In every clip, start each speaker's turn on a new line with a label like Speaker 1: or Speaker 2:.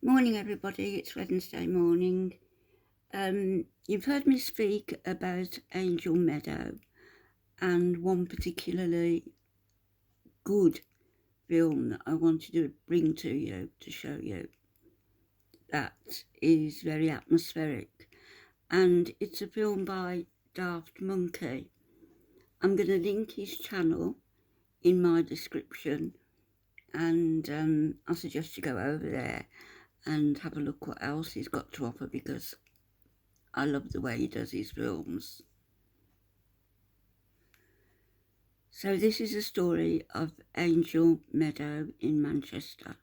Speaker 1: Morning everybody, it's Wednesday morning. You've heard me speak about Angel Meadow and one particularly good film that I wanted to bring to you to show you that is very atmospheric, and it's a film by Daft. I'm going to link his channel in my description, and I suggest you go over there and have a look what else he's got to offer, because I love the way he does his films. So this is a story of Angel Meadow in Manchester.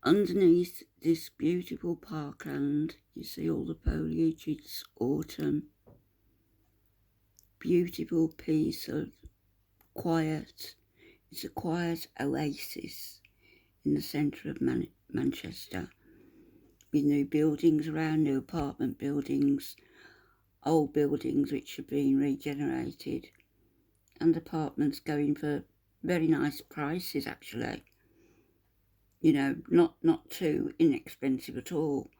Speaker 1: Underneath this beautiful parkland, you see all the foliage, it's autumn. Beautiful piece of quiet. It's a quiet oasis in the centre of Manchester, with new buildings around, new apartment buildings, old buildings which are being regenerated, and apartments going for very nice prices actually. You know, not too inexpensive at all.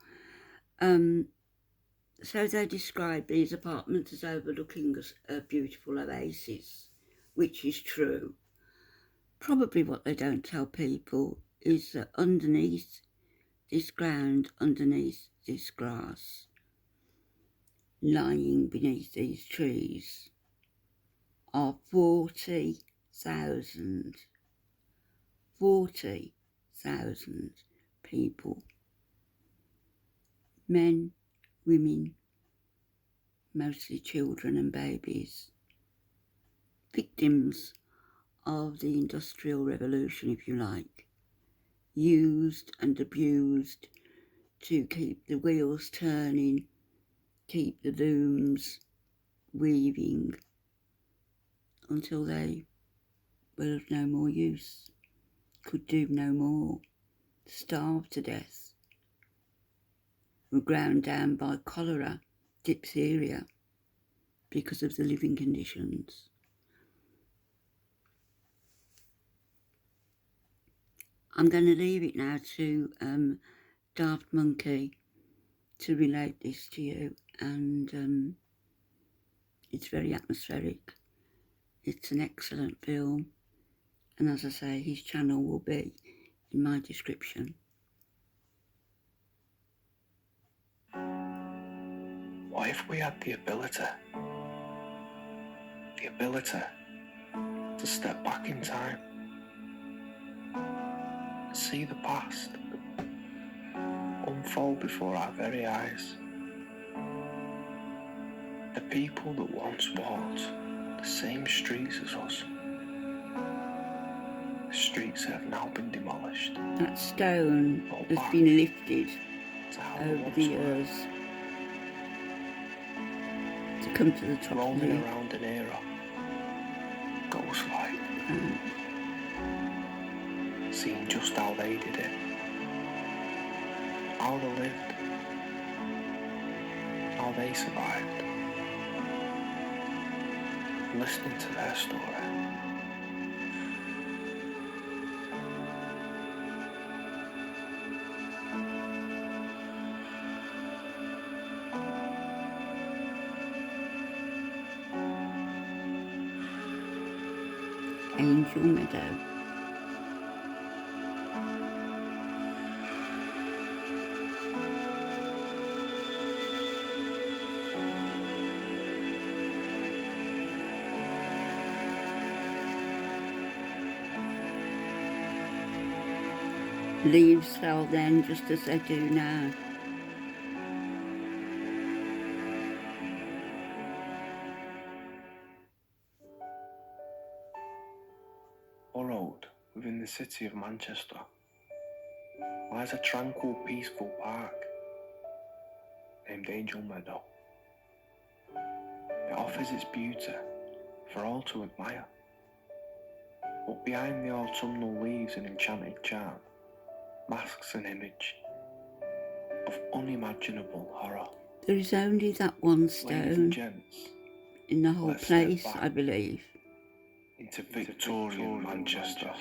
Speaker 1: So they describe these apartments as overlooking a beautiful oasis, which is true. Probably what they don't tell people is that underneath this ground, underneath this grass, lying beneath these trees, are 40,000 people. Men, women, mostly children and babies. Victims of the Industrial Revolution, if you like. Used and abused to keep the wheels turning, keep the looms weaving, until they were of no more use, could do no more, starved to death, were ground down by cholera, diphtheria, because of the living conditions. I'm going to leave it now to Daft Monkey to relate this to you, and it's very atmospheric. It's an excellent film, and as I say, his channel will be in my description.
Speaker 2: What if we had the ability to step back in time, see the past unfold before our very eyes? The people that once walked the same streets as us, the streets that have now been demolished.
Speaker 1: That stone has been lifted over the years to come to the top of
Speaker 2: roaming around an era, ghost-like, seeing just how they did it, how they lived, how they survived, listening to their story.
Speaker 1: Angel Meadow. Leaves fell then, just as they do now.
Speaker 2: Burrowed within the city of Manchester lies a tranquil, peaceful park named Angel Meadow. It offers its beauty for all to admire, but behind the autumnal leaves and enchanted charm masks an image of unimaginable horror.
Speaker 1: There is only that one
Speaker 2: Ladies and
Speaker 1: stone
Speaker 2: gents,
Speaker 1: in the whole
Speaker 2: let's step
Speaker 1: place,
Speaker 2: back
Speaker 1: I believe.
Speaker 2: into Victorian Manchester.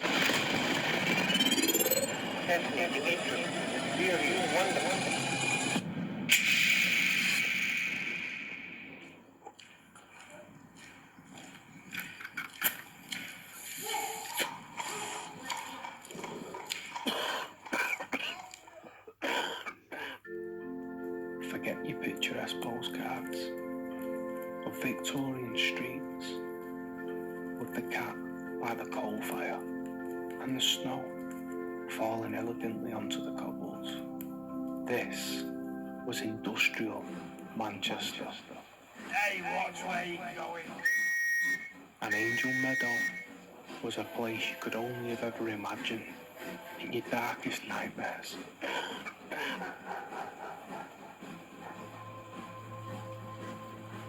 Speaker 2: Forget your picturesque postcards of Victorian streets with the cat by the coal fire and the snow falling elegantly onto the cobbles. This was industrial Manchester.
Speaker 3: Hey, watch where you going.
Speaker 2: And Angel Meadow was a place you could only have ever imagined in your darkest nightmares.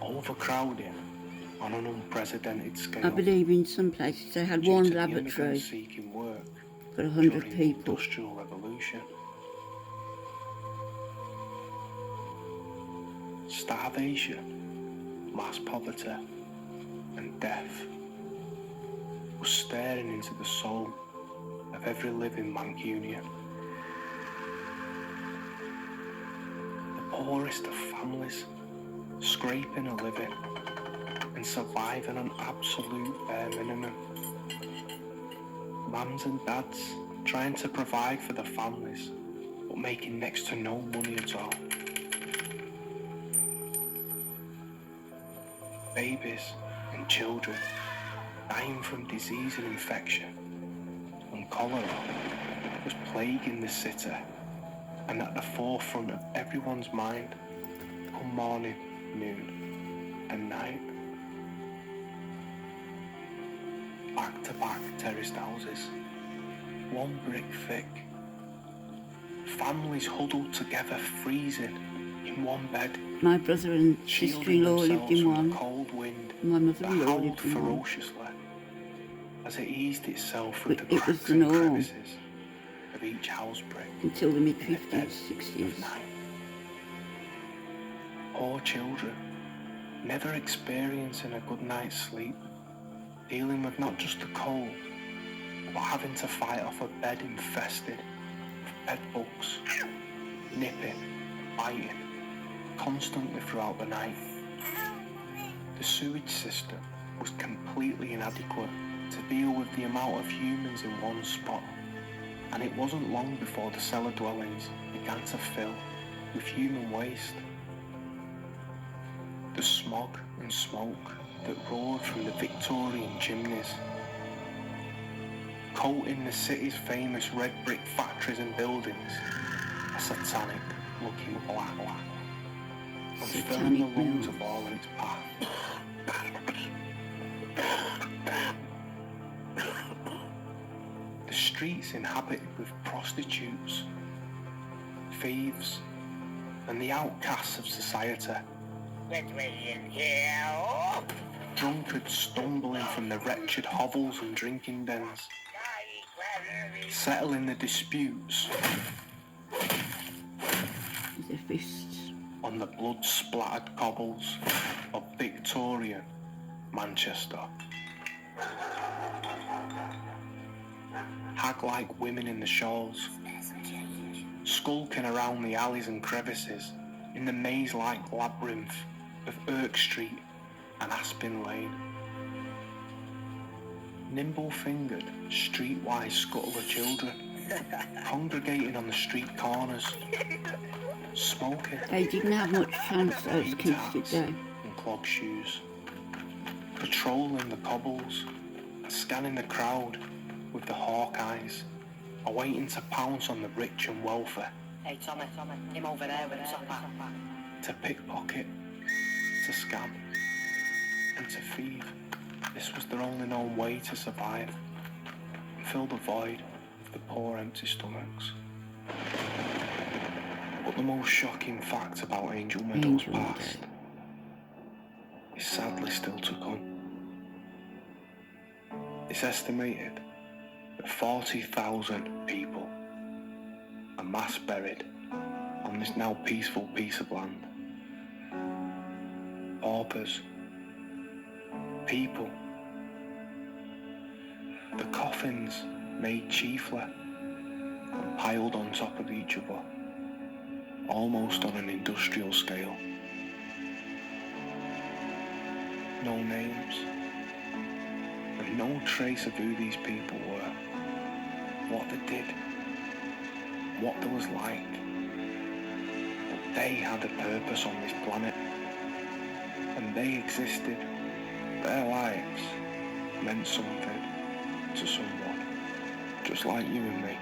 Speaker 2: Overcrowding on an unprecedented scale.
Speaker 1: I believe in some places they had
Speaker 2: due
Speaker 1: one
Speaker 2: to the
Speaker 1: laboratory
Speaker 2: immigrants seeking work
Speaker 1: for 100
Speaker 2: during the
Speaker 1: people.
Speaker 2: Industrial Revolution. Starvation, mass poverty, and death was staring into the soul of every living Mancunian. The poorest of families, scraping a living and surviving on absolute bare minimum. Mums and dads trying to provide for their families, but making next to no money at all. Babies and children dying from disease and infection, when cholera was plaguing the city and at the forefront of everyone's mind come morning, noon and night. Back-to-back terraced houses, one brick thick, families huddled together freezing in one bed,
Speaker 1: My brother and
Speaker 2: shielding
Speaker 1: sister-in-law lived
Speaker 2: themselves
Speaker 1: in
Speaker 2: from the
Speaker 1: one.
Speaker 2: cold wind
Speaker 1: My
Speaker 2: that
Speaker 1: mother-in-law
Speaker 2: howled
Speaker 1: lived in one.
Speaker 2: ferociously as it eased itself through
Speaker 1: But
Speaker 2: the
Speaker 1: it was
Speaker 2: cracks
Speaker 1: the
Speaker 2: and
Speaker 1: norm
Speaker 2: crevices of each house brick
Speaker 1: until the
Speaker 2: in the
Speaker 1: mid-50s,
Speaker 2: dead
Speaker 1: 60s.
Speaker 2: of night. Poor children, never experiencing a good night's sleep, dealing with not just the cold, but having to fight off a bed infested with bed bugs, nipping, biting, constantly throughout the night. The sewage system was completely inadequate to deal with the amount of humans in one spot, and it wasn't long before the cellar dwellings began to fill with human waste. The smog and smoke that roared from the Victorian chimneys, coating the city's famous red brick factories and buildings a satanic looking black, and filling the
Speaker 1: Satanic
Speaker 2: lungs
Speaker 1: milk.
Speaker 2: of all in its path. The streets inhabited with prostitutes, thieves, and the outcasts of society. Drunkards stumbling from the wretched hovels and drinking dens, settling the disputes
Speaker 1: With their fists.
Speaker 2: on the blood-splattered cobbles of Victorian Manchester. Hag-like women in the shawls, skulking around the alleys and crevices in the maze-like labyrinth of Irk Street and Aspen Lane. Nimble-fingered, streetwise scuttler children, congregating on the street corners, smoking,
Speaker 1: They didn't have much chance, those kids, did
Speaker 2: tarts
Speaker 1: they?
Speaker 2: and clog shoes, patrolling the cobbles, scanning the crowd with the hawk eyes, awaiting to pounce on the rich and wealthy.
Speaker 3: Hey, Tommy, him over there with his upper.
Speaker 2: To pickpocket, to scam, and to thieve. This was their only known way to survive and fill the void of the poor empty stomachs. But the most shocking fact about Angel Meadow's
Speaker 1: Angel
Speaker 2: past
Speaker 1: Meadow.
Speaker 2: is sadly still to come. It's estimated that 40,000 people are mass buried on this now peaceful piece of land. Paupers, people, the coffins made chiefly from piled on top of each other, almost on an industrial scale. No names, and no trace of who these people were, what they did, what there was like. But they had a purpose on this planet, and they existed. Their lives meant something to someone, just like you and me.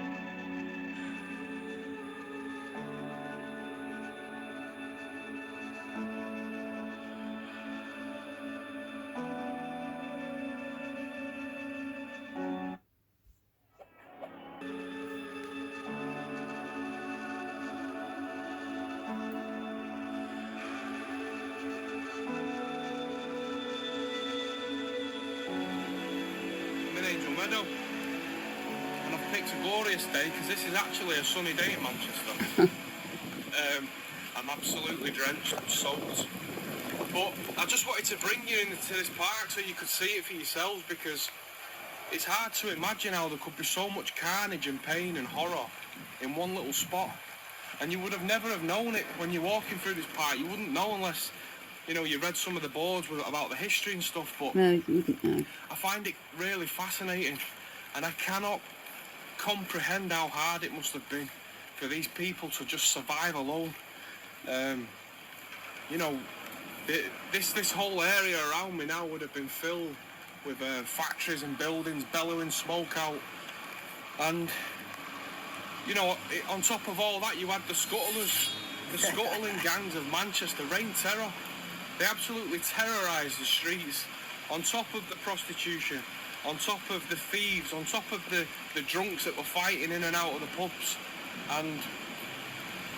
Speaker 2: Meadow, and I've picked a glorious day because this is actually a sunny day in Manchester. I'm absolutely drenched, I'm soaked, but I just wanted to bring you into this park so you could see it for yourselves, because it's hard to imagine how there could be so much carnage and pain and horror in one little spot, and you would have never have known it when you're walking through this park. You wouldn't know unless, you know, you read some of the boards about the history and stuff, but
Speaker 1: No, you wouldn't know.
Speaker 2: I find it really fascinating, and I cannot comprehend how hard it must have been for these people to just survive alone. You know, this whole area around me now would have been filled with factories and buildings bellowing smoke out, and you know, on top of all that, you had the scuttlers, the scuttling gangs of Manchester, reign terror. They absolutely terrorised the streets, on top of the prostitution, on top of the thieves, on top of the drunks that were fighting in and out of the pubs. And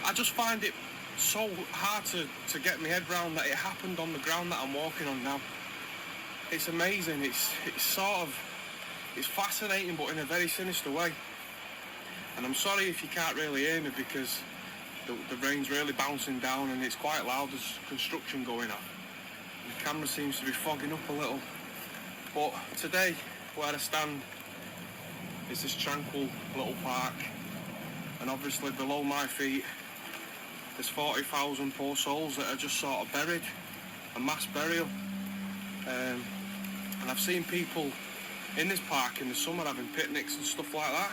Speaker 2: I just find it so hard to get my head round that it happened on the ground that I'm walking on now. It's amazing, it's fascinating, but in a very sinister way. And I'm sorry if you can't really hear me, because the rain's really bouncing down and it's quite loud. There's construction going on. The camera seems to be fogging up a little. But today, where I stand is this tranquil little park, and obviously below my feet there's 40,000 poor souls that are just sort of buried, a mass burial. And I've seen people in this park in the summer having picnics and stuff like that,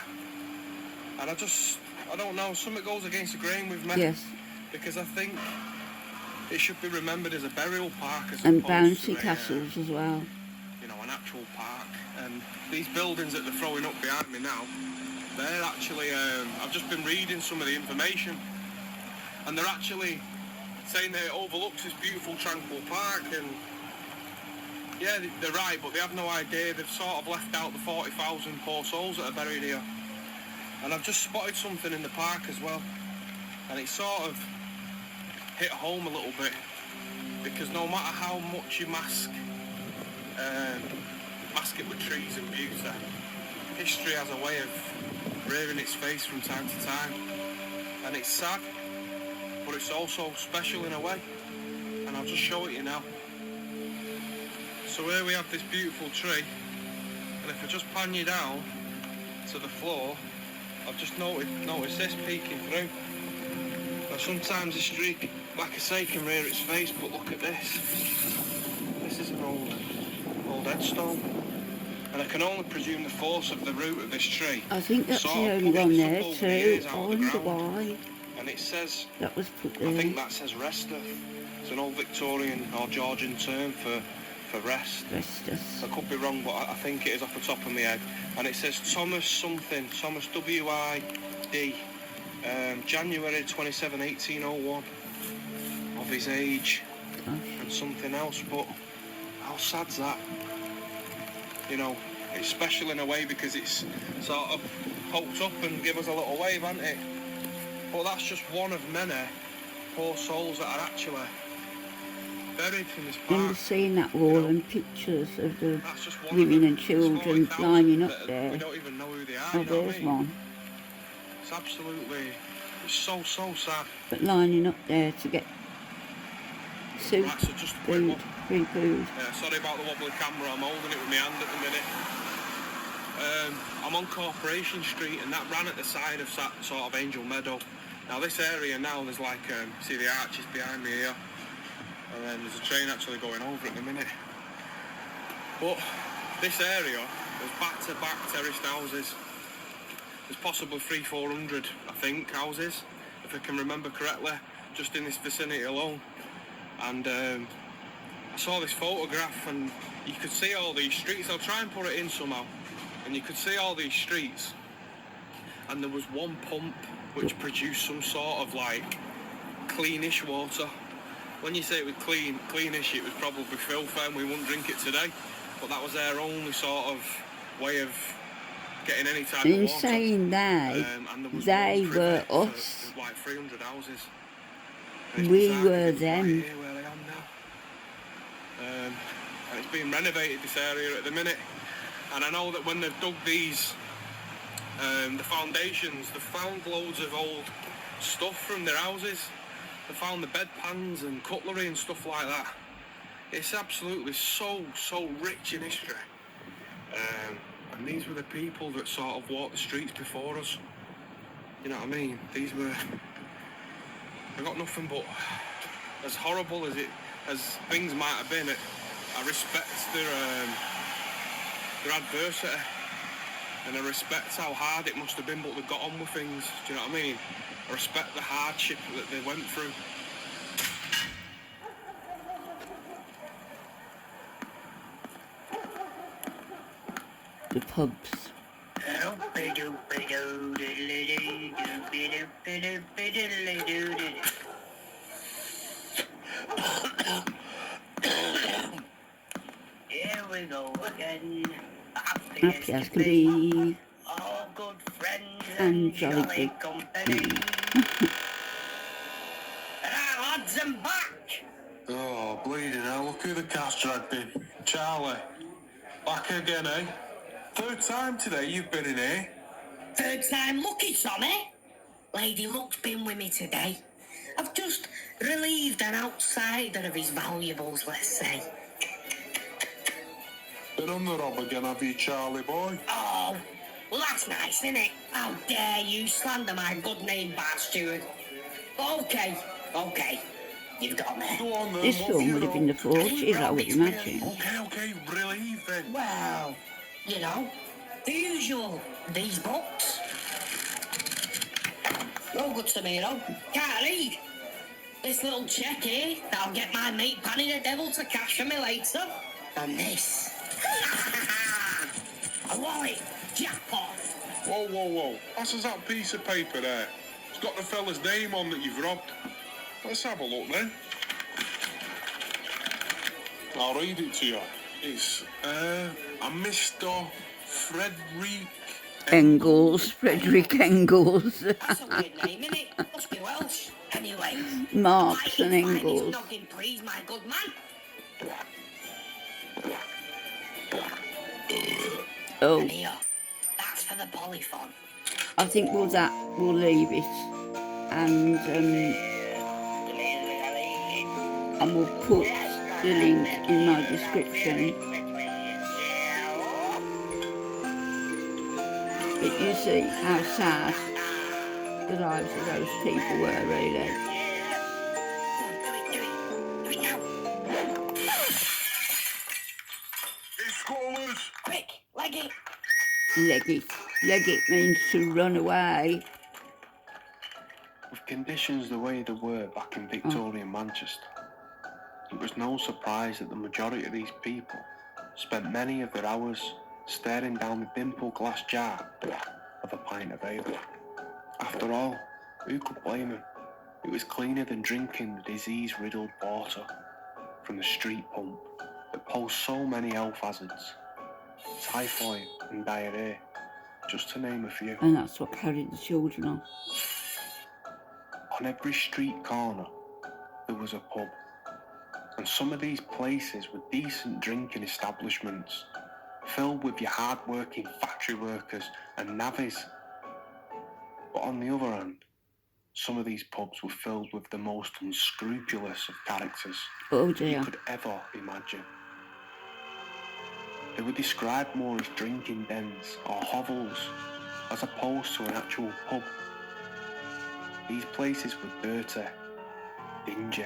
Speaker 2: and I don't know, something goes against the grain with me.
Speaker 1: Yes.
Speaker 2: Because I think it should be remembered as a burial park, as
Speaker 1: And
Speaker 2: opposed
Speaker 1: bouncy
Speaker 2: to
Speaker 1: castles as well.
Speaker 2: you know, an actual park. And these buildings that they're throwing up behind me now, they're actually, I've just been reading some of the information, and they're actually saying that it overlooks this beautiful tranquil park, and yeah, they're right, but they have no idea. They've sort of left out the 40,000 poor souls that are buried here. And I've just spotted something in the park as well, and it sort of hit home a little bit, because no matter how much you mask it with trees and beauty, history has a way of rearing its face from time to time, and it's sad, but it's also special in a way, and I'll just show it you now. So here we have this beautiful tree, and if I just pan you down to the floor, I've just noticed this peeking through. Now sometimes this tree, like I say, can rear its face, but look at this. This is an old headstone, and I can only presume the force of the root of this tree.
Speaker 1: I think that's the
Speaker 2: sort of
Speaker 1: only
Speaker 2: pushed
Speaker 1: one
Speaker 2: this
Speaker 1: there
Speaker 2: up over the
Speaker 1: too.
Speaker 2: years
Speaker 1: I
Speaker 2: out of the
Speaker 1: wonder
Speaker 2: ground.
Speaker 1: why
Speaker 2: And it says,
Speaker 1: that was put
Speaker 2: I
Speaker 1: there.
Speaker 2: think that says rester. It's an old Victorian or Georgian term for rest.
Speaker 1: Restus.
Speaker 2: I could be wrong, but I think it is off the top of my head. And it says Thomas something, Thomas W-I-D, January 27, 1801, of his age.
Speaker 1: Gosh.
Speaker 2: And something else, but how sad's that? You know, it's special in a way because it's sort of poked up and give us a little wave, hasn't it? But that's just one of many poor souls that are actually buried in this
Speaker 1: You
Speaker 2: park.
Speaker 1: seeing that wall,
Speaker 2: You know,
Speaker 1: and pictures of the
Speaker 2: that's just one
Speaker 1: women
Speaker 2: of
Speaker 1: and
Speaker 2: them.
Speaker 1: children
Speaker 2: There's 40,000
Speaker 1: lining up
Speaker 2: that
Speaker 1: there.
Speaker 2: We don't even know who they are,
Speaker 1: Oh,
Speaker 2: you know what I
Speaker 1: there's
Speaker 2: mean?
Speaker 1: one.
Speaker 2: It's absolutely, it's so sad.
Speaker 1: But lining up there to get soup,
Speaker 2: Right, so just a quick
Speaker 1: food,
Speaker 2: one.
Speaker 1: free food.
Speaker 2: Yeah, sorry about the wobbly camera, I'm holding it with my hand at the minute. I'm on Corporation Street, and that ran at the side of sort of Angel Meadow. Now this area now, there's like, see the arches behind me here, and then there's a train actually going over at the minute. But this area, there's back-to-back terraced houses. There's possibly 300-400, I think, houses, if I can remember correctly, just in this vicinity alone. And I saw this photograph, and you could see all these streets. I'll try and put it in somehow. And you could see all these streets, and there was one pump which produced some sort of like cleanish water. When you say it was cleanish, it was probably filthy and we wouldn't drink it today, but that was their only sort of way of getting any type of water.
Speaker 1: In saying that,
Speaker 2: And there was
Speaker 1: they
Speaker 2: one
Speaker 1: were
Speaker 2: privet
Speaker 1: us.
Speaker 2: for like 300 houses.
Speaker 1: We were them.
Speaker 2: Right here where I am now. And it's being renovated, this area, at the minute. And I know that when they've dug these, the foundations, they've found loads of old stuff from their houses. They found the bedpans and cutlery and stuff like that. It's absolutely so rich in history. And these were the people that sort of walked the streets before us. You know what I mean? These were... I got nothing but... As horrible as things might have been, I respect their adversity, and I respect how hard it must have been, but they got on with things. Do you know what I mean? I respect the hardship that they went through.
Speaker 1: The pubs.
Speaker 3: Here we go again.
Speaker 1: Happy as can be.
Speaker 3: All good friends
Speaker 1: And
Speaker 3: and
Speaker 1: jolly
Speaker 3: jolly
Speaker 1: good.
Speaker 3: company. And our lads and back.
Speaker 2: Oh, bleeding hell, look who the cat's dragged in. Charlie. Back again, eh? Third time today you've been in here.
Speaker 3: Third time lucky, Tommy. Lady Luck's been with me today. I've just relieved an outsider of his valuables, let's say.
Speaker 2: Been on the rob again, have you, Charlie boy?
Speaker 3: Oh, well that's nice, isn't it? How dare you slander my good name, Bar Steward. Okay, you've got me.
Speaker 2: Go on then,
Speaker 1: This
Speaker 2: what
Speaker 1: film
Speaker 2: you
Speaker 1: would have
Speaker 2: know?
Speaker 1: been the 40s, I would imagine.
Speaker 2: Okay, relieve then.
Speaker 3: Well, you know, the usual. These books. No good to me, though. Can't read. This little check here, that'll get my mate Panny the Devil to cash for me later. And this. A wallet. Jackpot.
Speaker 2: Whoa. Passes that piece of paper there. It's got the fella's name on that you've robbed. Let's have a look then. I'll read it to you. It's, a Mr. Frederick
Speaker 1: Frederick Engels.
Speaker 3: That's a weird name, innit? Must be Welsh. Anyway.
Speaker 1: Marx and
Speaker 3: find his
Speaker 1: Engels.
Speaker 3: noggin, please, my good man.
Speaker 1: Oh,
Speaker 3: And here. That's for the polyphon.
Speaker 1: I think we'll leave it, and we'll put the link in my description. But you see how sad the lives of those people were, really.
Speaker 3: Do it now.
Speaker 2: It's scholars!
Speaker 3: Quick, leg it.
Speaker 1: Leg it. Leg it means to run away.
Speaker 2: With conditions the way they were back in Victorian Manchester, it was no surprise that the majority of these people spent many of their hours staring down the dimpled glass jar of a pint of ale. After all, who could blame him? It was cleaner than drinking the disease-riddled water from the street pump that posed so many health hazards. Typhoid and diarrhea, just to name a few.
Speaker 1: And that's what carried the children on.
Speaker 2: On every street corner, there was a pub. And some of these places were decent drinking establishments, filled with your hard-working factory workers and navvies. But on the other hand, some of these pubs were filled with the most unscrupulous of characters
Speaker 1: Oh
Speaker 2: you
Speaker 1: dear.
Speaker 2: could ever imagine. They were described more as drinking dens or hovels, as opposed to an actual pub. These places were dirty, dingy,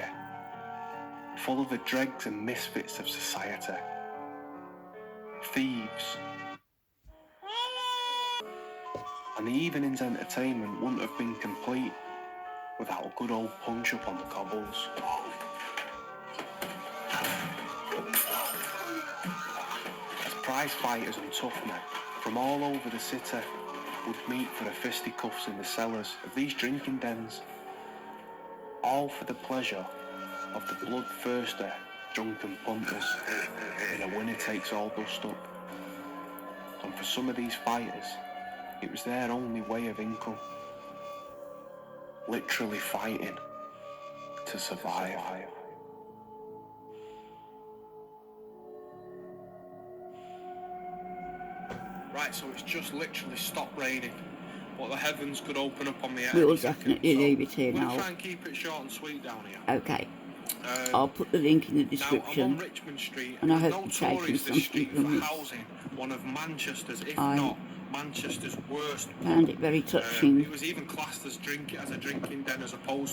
Speaker 2: full of the dregs and misfits of society. Thieves. And the evening's entertainment wouldn't have been complete without a good old punch-up on the cobbles. As prize fighters and tough men from all over the city would meet for the fisticuffs in the cellars of these drinking dens, all for the pleasure of the bloodthirsty drunken punters in a winner-takes-all dust-up. And for some of these fighters, it was their only way of income. Literally fighting to survive. Right, so it's just literally stopped raining, but the heavens could open up on me at
Speaker 1: We'll
Speaker 2: any second,
Speaker 1: definitely leave it here
Speaker 2: I'm going
Speaker 1: now.
Speaker 2: to try and keep it short and sweet down here.
Speaker 1: Okay. I'll put the link in the
Speaker 2: Now, I'm
Speaker 1: description.
Speaker 2: on Richmond Street,
Speaker 1: And I
Speaker 2: it's
Speaker 1: hope you're taking
Speaker 2: notorious this
Speaker 1: something
Speaker 2: street
Speaker 1: from
Speaker 2: for
Speaker 1: this.
Speaker 2: housing one of Manchester's, if
Speaker 1: I
Speaker 2: not Manchester's worst.
Speaker 1: Found it very touching.
Speaker 2: It was even classed as a drinking den as opposed